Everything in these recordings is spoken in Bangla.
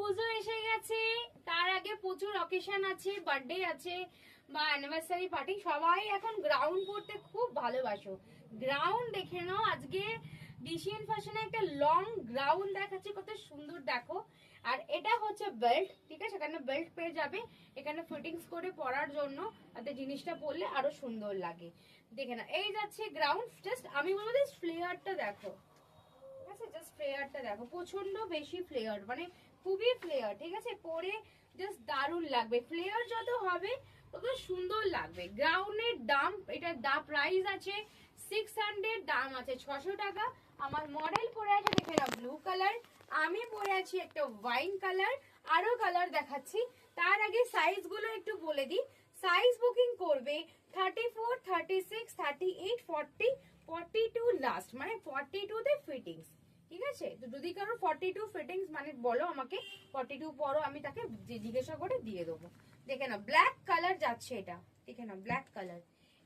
পুজো এসে গেছে, তার আগে প্রচুর অকেশন আছে, বার্থডে আছে বা অ্যানিভার্সারি পার্টি, সবাই এখন গ্রাউন্ড পরতে খুব ভালোবাসো। গ্রাউন্ড দেখে নাও, আজকে ডিসিএন ফ্যাশনে একটা লং গ্রাউন্ড দেখাচ্ছি, কত সুন্দর দেখো। আর এটা হচ্ছে বেল্ট, ঠিক আছে, এখানে বেল্ট পেয়ে যাবে, এখানে ফিটিংস করে পরার জন্য, তাতে জিনিসটা পরলে আরো সুন্দর লাগে। দেখে না, এই যাচ্ছে গ্রাউন্ড। জাস্ট আমি বলবো যে ফ্লেয়ারটা দেখো, ঠিক আছে, জাস্ট ফ্লেয়ারটা দেখো, প্রচন্ড বেশি ফ্লেয়ার, মানে খুবই ফ্লেয়ার, ঠিক আছে, পরে জাস্ট দারুণ লাগবে। ফ্লেয়ার যত হবে তত সুন্দর লাগবে। গ্রাউন্ডের দাম, এটা প্রাইস আছে 600, দাম আছে 600 টাকা। আমার মডেল পরে আছে দেখে না ব্লু কালার, আমি পরে আছি একটা ওয়াইন কালার, আরো কালার দেখাচ্ছি। তার আগে সাইজ গুলো একটু বলে দিই। সাইজ বুকিং করবে 34, 36, 38, 40, 42 লাস্ট, মানে 42 তে ফিটিংস, ঠিক আছে। তো যদি কারো 42 ফিটিংস মানে বলো আমাকে 42 পরো, আমি তাকে জিজ্ঞাসা করে দিয়ে দেবো। দেখে না ব্ল্যাক কালার যাচ্ছে এটা, দেখে না ব্ল্যাক কালার,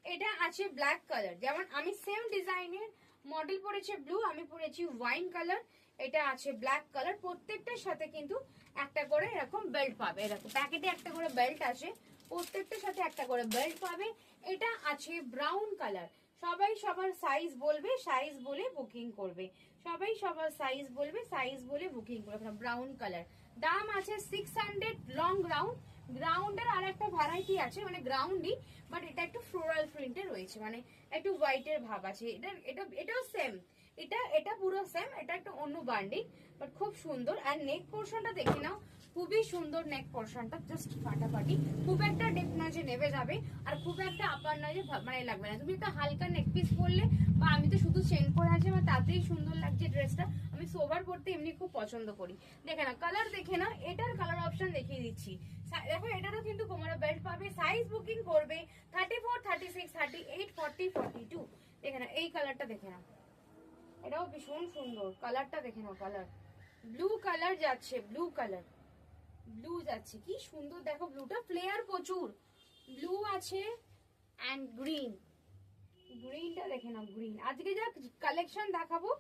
এটা আছে ব্ল্যাক কালার। যেমন আমি সেম ডিজাইনের মডেল পরেছে ব্লু, আমি পরেছি ওয়াইন কালার, এটা আছে ব্ল্যাক কালার। প্রত্যেকটার সাথে কিন্তু একটা করে এরকম বেল্ট পাবে, এরকম প্যাকেটে একটা করে বেল্ট আছে, প্রত্যেকটার সাথে একটা করে বেল্ট পাবে। এটা আছে ব্রাউন কালার। সবাই সবার সাইজ বলবে, সাইজ বলে বুকিং করবে, সবাই সবার সাইজ বলবে, সাইজ বলে বুকিং করবে। ব্রাউন কালার, দাম আছে 600, লং গ্রাউন্ড। গ্রাউন্ডের আর একটা ভ্যারাইটি আছে, মানে গ্রাউন্ডই, বাট এটা একটু ফ্লোরাল প্রিন্টে রয়েছে, মানে একটু হোয়াইটের ভাব আছে। এটাও সেম, এটা পুরো সেম, এটা একটা অন্য বান্ডিং, বাট খুব সুন্দর। আর নেক পোর্শনটা দেখে নাও, খুবই সুন্দর নেক পোর্শনটা, জাস্ট ফাটাফাটি, খুব একটা ডেপ না যে নেমে যাবে, আর খুব একটা আপার না যে মানে লাগবে না। তুমি একটা হালকা নেক পিস পরলে, বা আমি তো শুধু চেন পরে আছি, আমার তাতেই সুন্দর লাগছে ড্রেসটা। আমি সোভার পরতে এমনি খুব পছন্দ করি। দেখে না কালার, দেখে না এটার কালার অপশন দেখিয়ে দিচ্ছি। দেখো এটারও কিন্তু কোমরে বেল্ট পাবে। সাইজ বুকিং করবে 34, 36, 38, 40, 42। দেখে না এই কালারটা, দেখে না এটাও ভীষণ সুন্দর কালারটা, দেখে নাও কালার, ব্লু কালার যাচ্ছে, ব্লু কালার, ব্লু যাচ্ছে, কি সুন্দর দেখো ব্লুটা, ফ্লেয়ার প্রচুর, ব্লু আছে অ্যান্ড গ্রিন, গ্রিনটা দেখে নাও, গ্রিন। আজকে যা কালেকশন দেখাবো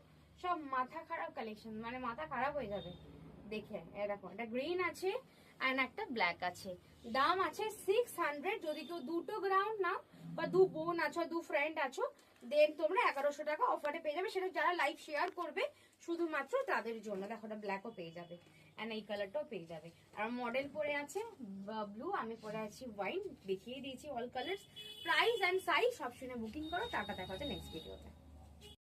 সব মাথা খারাপ কালেকশন, মানে মাথা খারাপ হয়ে যাবে দেখে। এরকম একটা গ্রিন আছে অ্যান্ড একটা ব্ল্যাক আছে, দাম আছে 600। যদি কেউ দুটো গ্রাউন্ড নাও বা দু বোন আছো, দু ফ্রেন্ড আছো, দেন তোমরা 1100 টাকা অফারে পেয়ে যাবে। সেটা যারা লাইভ শেয়ার করবে শুধুমাত্র তাদের জন্য। দেখো ওটা ব্ল্যাকও পেয়ে যাবে অ্যান্ড এই কালারটাও পেয়ে যাবে। আর মডেল পরে আছে ব্লু, আমি পরে আছি ওয়াইন, দেখিয়ে দিয়েছি all colours. Price and size সব শুনে বুকিং করো। টাটা, দেখা হচ্ছে নেক্সট ভিডিওতে।